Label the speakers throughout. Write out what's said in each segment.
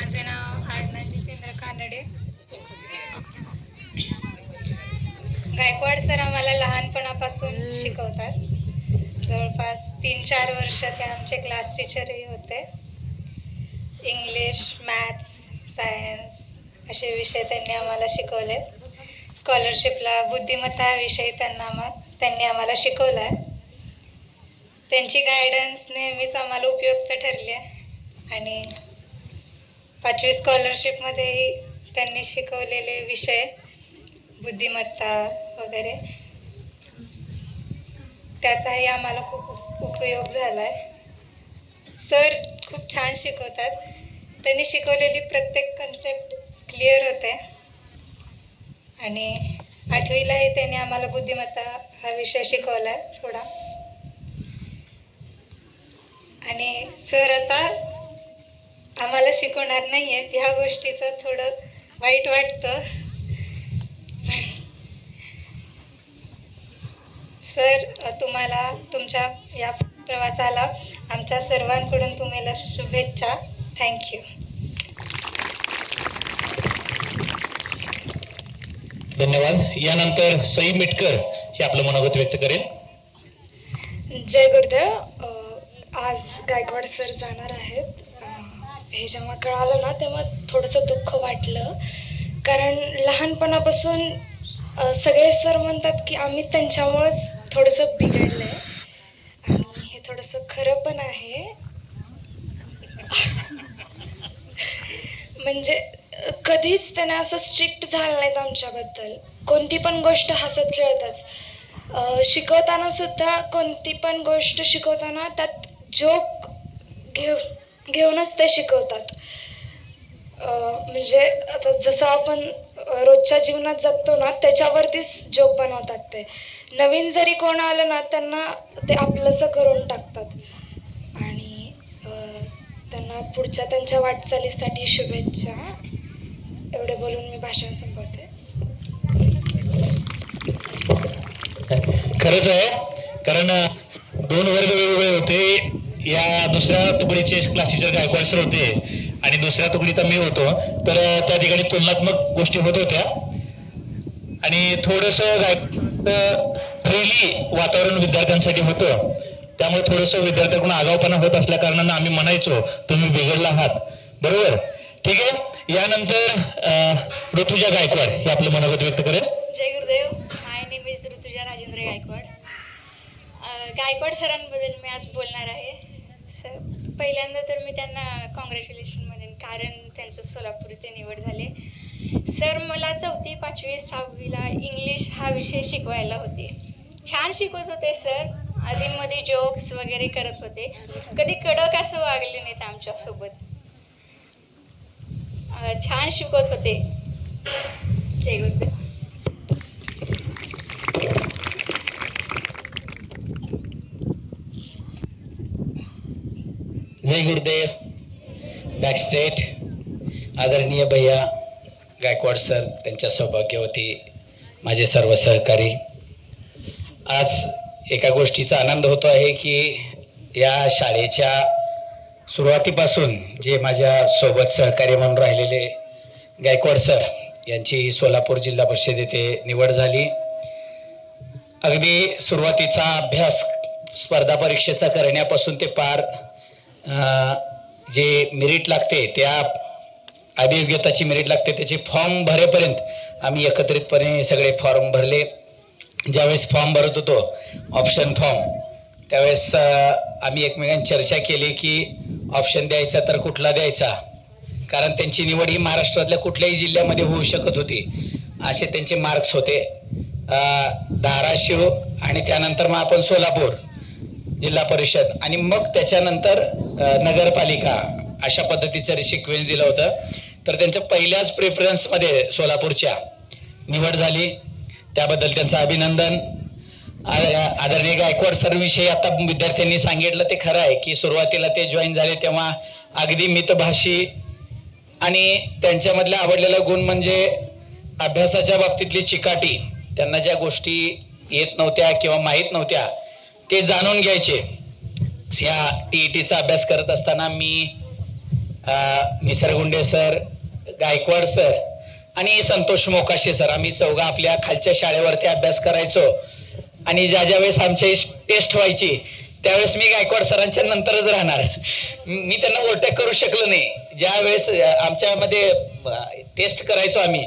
Speaker 1: माझे नाव आडना जितेंद्र कानडे. गायकवाड सर आम्हाला लहानपणापासून शिकवतात. जवळपास 3-4 वर्ष ते आमचे क्लास टीचरही होते. इंग्लिश, मॅथ्स, सायन्स असे विषय त्यांनी आम्हाला शिकवले. स्कॉलरशिपला बुद्धिमत्ता हा विषय त्यांनी आम्हाला शिकवला आहे. त्यांची गायडन्स नेहमीच आम्हाला उपयुक्त ठरली आणि 5वी स्कॉलरशिपमध्येही त्यांनी शिकवलेले विषय बुद्धिमत्ता वगैरे त्याचाही आम्हाला खूप उपयोग झाला आहे. सर खूप छान शिकवतात. त्यांनी शिकवलेली प्रत्येक कन्सेप्ट क्लिअर होते आणि 8वीलाही त्यांनी आम्हाला बुद्धिमत्ता हा विषय शिकवला आहे थोडा. आणि सर आता आम्हाला शिकवणार नाही आहेत ह्या गोष्टीचं थोडं वाईट वाटतं. सर तुम्हाला तुमच्या या प्रवासाला आमच्या सर्वांकडून तुम्हाला शुभेच्छा. थँक्यू.
Speaker 2: धन्यवाद. यानंतर सई मिटकर हे आपलं मनोगत व्यक्त करेल.
Speaker 3: जय गुरुदेव. आज गायकवाड सर जाणार आहेत. हे जेव्हा कळालं ना तेव्हा थोडंसं दुःख वाटलं, कारण लहानपणापासून सगळे सर म्हणतात की आम्ही त्यांच्यामुळेच थोडंसं बिघडलं आहे आणि हे थोडंसं खरं पण आहे. म्हणजे कधीच त्याने असं स्ट्रिक्ट झालं नाहीत आमच्याबद्दल. कोणती पण गोष्ट हसत खेळतच. शिकवताना सुद्धा कोणती पण गोष्ट शिकवताना त्यात जोक घेऊनच ते शिकवतात. म्हणजे आता जसं आपण रोजच्या जीवनात जगतो ना त्याच्यावरतीच जोक बनवतात. ते नवीन जरी कोण आलं ना त्यांना ते आपलंसं करून टाकतात आणि त्यांना पुढच्या त्यांच्या वाटचालीसाठी शुभेच्छा. एवढे बोलून मी भाषण संपवते.
Speaker 2: खरंच आहे, कारण 2 वर्ग वेगवेगळे होते. या दुसऱ्या तुकडीचे क्लास टीचर गायकवाड सर होते आणि दुसऱ्या तुकडीचा मी होतो. तर त्या ठिकाणी तुलनात्मक गोष्टी होत होत्या आणि थोडंसं फ्रीली वातावरण विद्यार्थ्यांसाठी होतं. त्यामुळे थोडंसं विद्यार्थ्यांकडून आगाऊपणा होत असल्या कारणानं आम्ही म्हणायचो तुम्ही बिघडला आहात. बरोबर, ठीक आहे. यानंतर ऋतुजा गायकवाड हे आपलं मनोगत व्यक्त करेल.
Speaker 4: जय गुरुदेव. माय नेम इज ऋतुजा राजेंद्र गायकवाड. गायकवाड सरांबद्दल मी आज बोलणार आहे. सर पहिल्यांदा तर मी त्यांना कॉंग्रॅच्युलेशन म्हणेन, कारण त्यांचं सोलापूर इथे निवड झाले. सर मला 4वी, 5वी, 6वीला इंग्लिश हा विषय शिकवायला होते. छान शिकवत होते सर. आधीमध्ये जोक्स वगैरे करत होते. कधी कडक असं वागले नाहीत आमच्यासोबत. छान शिकवत होते. जय गुरुदेव.
Speaker 2: जय गुरुदेव. बॅकस्टेट आदरणीय भैया गायकवाड सर, त्यांच्या सौभाग्यवती माझे सर्व सहकारी. आज एका गोष्टीचा आनंद होतो आहे की या शाळेच्या सुरुवातीपासून जे माझ्या सोबत सहकारी म्हणून राहिलेले गायकवाड सर यांची सोलापूर जिल्हा परिषद येथे निवड झाली. अगदी सुरुवातीचा अभ्यास स्पर्धा परीक्षेचा करण्यापासून ते पार जे मेरिट लागते, त्या अभियोग्यताची मेरिट लागते त्याचे फॉर्म भरेपर्यंत आम्ही एकत्रितपणे सगळे फॉर्म भरले. ज्यावेळेस फॉर्म भरत होतो ऑप्शन फॉर्म, त्यावेळेस आम्ही एकमेकांची चर्चा केली की ऑप्शन द्यायचा तर कुठला द्यायचा, कारण त्यांची निवड ही महाराष्ट्रातल्या कुठल्याही जिल्ह्यामध्ये होऊ शकत होती. असे त्यांचे मार्क्स होते. धाराशिव आणि त्यानंतर मग आपण सोलापूर जिल्हा परिषद आणि मग त्याच्यानंतर नगरपालिका अशा पद्धतीचं सिक्वेन्स दिलं होतं. तर त्यांच्या पहिल्याच प्रेफरन्समध्ये सोलापूरच्या निवड झाली. त्याबद्दल त्यांचं अभिनंदन. आदरणीय गायकवाड सर विषयी आता विद्यार्थ्यांनी सांगितलं ते खरं आहे की सुरुवातीला ते जॉईन झाले तेव्हा अगदी मितभाषी आणि त्यांच्यामधला आवडलेला गुण म्हणजे अभ्यासाच्या बाबतीतली चिकाटी. त्यांना ज्या गोष्टी येत नव्हत्या किंवा माहीत नव्हत्या ते जाणून घ्यायचे. या TETचा अभ्यास करत असताना मी निसरगुंडे सर, गायकवाड सर आणि संतोष मोकाशी सर, आम्ही चौघा आपल्या खालच्या शाळेवरती अभ्यास करायचो. आणि ज्या वेळेस आमची टेस्ट व्हायची त्यावेळेस मी गायकवाड सरांच्या नंतरच राहणार. मी त्यांना ओव्हरटेक करू शकलो नाही. ज्या वेळेस आमच्यामध्ये टेस्ट करायचो आम्ही,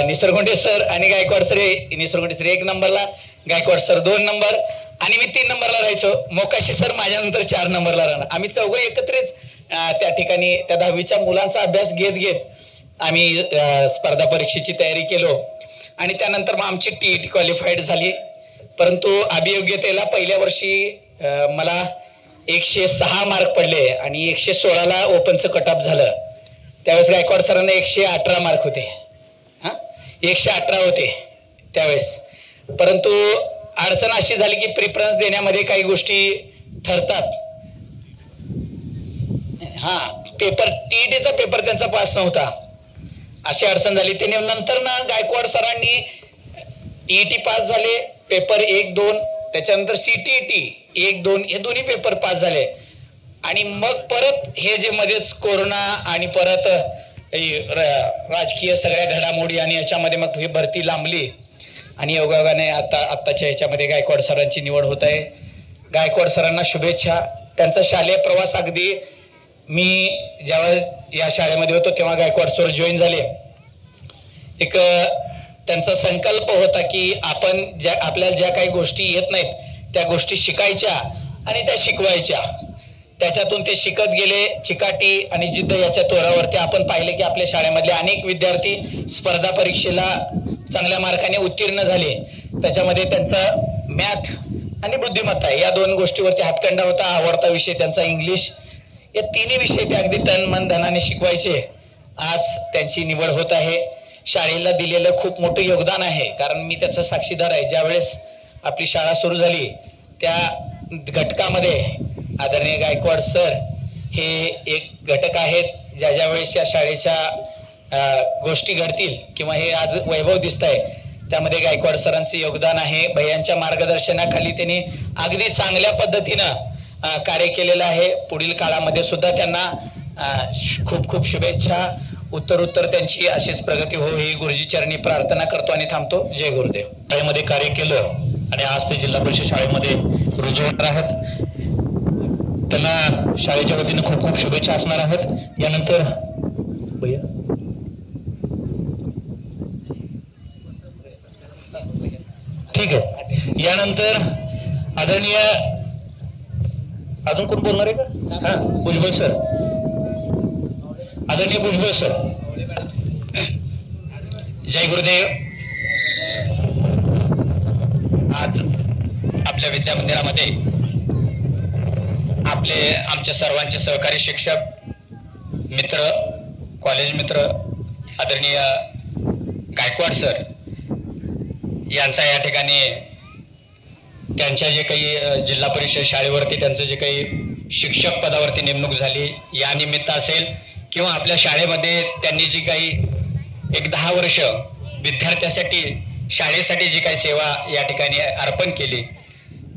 Speaker 2: निसरगुंडे सर आणि गायकवाड सर, निसरगुंडे सर 1 नंबरला, गायकवाड सर 2 नंबर आणि मी 3 नंबरला राहायचो. मोकाशी सर माझ्यानंतर 4 नंबरला राहणार. आम्ही चौघं एकत्रित त्या ठिकाणी त्या 10वीच्या मुलांचा अभ्यास घेत आम्ही स्पर्धा परीक्षेची तयारी केलो. आणि त्यानंतर मग आमची TET क्वालिफाईड झाली. परंतु अभियोग्यतेला पहिल्या वर्षी मला 106 मार्क पडले आणि 116ला ओपनचं कट ऑफ झालं. त्यावेळेस गायकवाड सरांना 118 मार्क होते. 118 होते त्यावेळेस. परंतु अडचण अशी झाली की प्रिफरन्स देण्यामध्ये काही गोष्टी ठरतात. पेपर TETचा पेपर त्यांचा पास नव्हता, अशी अडचण झाली. त्याने नंतर ना गायकवाड सरांनी TET पास झाले, पेपर 1, 2, त्याच्यानंतर CTET 1, 2 हे दोन्ही पेपर पास झाले. आणि मग परत हे जे मध्येच कोरोना आणि परत राजकीय सगळ्या घडामोडी आणि याच्यामध्ये मग ही भरती लांबली आणि योगायोगाने आत्ताच्या ह्याच्यामध्ये गायकवाड सरांची निवड होत आहे. गायकवाड सरांना शुभेच्छा. त्यांचा शालेय प्रवास अगदी मी ज्यावेळेस या शाळेमध्ये होतो तेव्हा गायकवाड सर जॉईन झाले. एक त्यांचा संकल्प होता की आपण आपल्याला ज्या काही गोष्टी येत नाहीत त्या गोष्टी शिकायच्या आणि त्या शिकवायच्या. त्याच्यातून ते शिकत गेले. चिकाटी आणि जिद्द याच्या तोरावरती आपण पाहिले की आपल्या शाळेमधले अनेक विद्यार्थी स्पर्धा परीक्षेला चांगल्या मार्काने उत्तीर्ण झाले. त्याच्यामध्ये त्यांचा मॅथ आणि बुद्धिमत्ता या 2 गोष्टीवरती हातखंडा होता. आवडता विषय त्यांचा इंग्लिश. या 3 विषय ते अगदी तन मन धनाने शिकवायचे. आज त्यांची निवड होत आहे. शाळेला दिलेलं खूप मोठं योगदान आहे, कारण मी त्याचा साक्षीदार आहे. ज्यावेळेस आपली शाळा सुरू झाली त्या घटकामध्ये आदरणीय गायकवाड सर हे एक घटक आहेत. ज्या वेळेस या शाळेच्या गोष्टी घडतील किंवा हे आज वैभव दिसत आहे त्यामध्ये गायकवाड सरांचे योगदान आहे. भैयांच्या मार्गदर्शनाखाली त्यांनी अगदी चांगल्या पद्धतीनं कार्य केलेलं आहे. पुढील काळामध्ये सुद्धा त्यांना खूप खूप शुभेच्छा. उत्तर त्यांची अशीच प्रगती हो ही गुरुजी चरणी प्रार्थना करतो आणि थांबतो. जय गुरुदेव.
Speaker 5: शाळेमध्ये कार्य केलं आणि आज ते जिल्हा परिषद शाळेमध्ये रुजू होणार आहेत. त्यांना शाळेच्या वतीनं खूप खूप शुभेच्छा असणार आहेत. यानंतर ठीक आहे. यानंतर आदरणीय अजून कोण बोलणार आहे का? भुजबळ सर. आदरणीय भुजबळ सर.
Speaker 2: जय गुरुदेव. आज आपल्या विद्यामंदिरामध्ये आमच्या सर्वांचे सहकारी शिक्षक मित्र, कॉलेज मित्र आदरणीय गायकवाड सर यांचा या ठिकाणी त्यांच्या जे काही जिल्हा परिषद शाळेवरती त्यांचं जे काही शिक्षक पदावरती नेमणूक झाली या निमित्त असेल किंवा आपल्या शाळेमध्ये त्यांनी जी काही एक 10 वर्ष विद्यार्थ्यासाठी शाळेसाठी जी काही सेवा या ठिकाणी अर्पण केली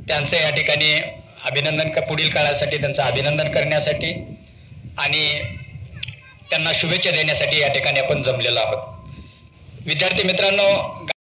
Speaker 2: त्यांचं या ठिकाणी अभिनंदन पुढील काळासाठी त्यांचं अभिनंदन करण्यासाठी आणि त्यांना शुभेच्छा देण्यासाठी या ठिकाणी आपण जमलेलो आहोत. विद्यार्थी मित्रांनो,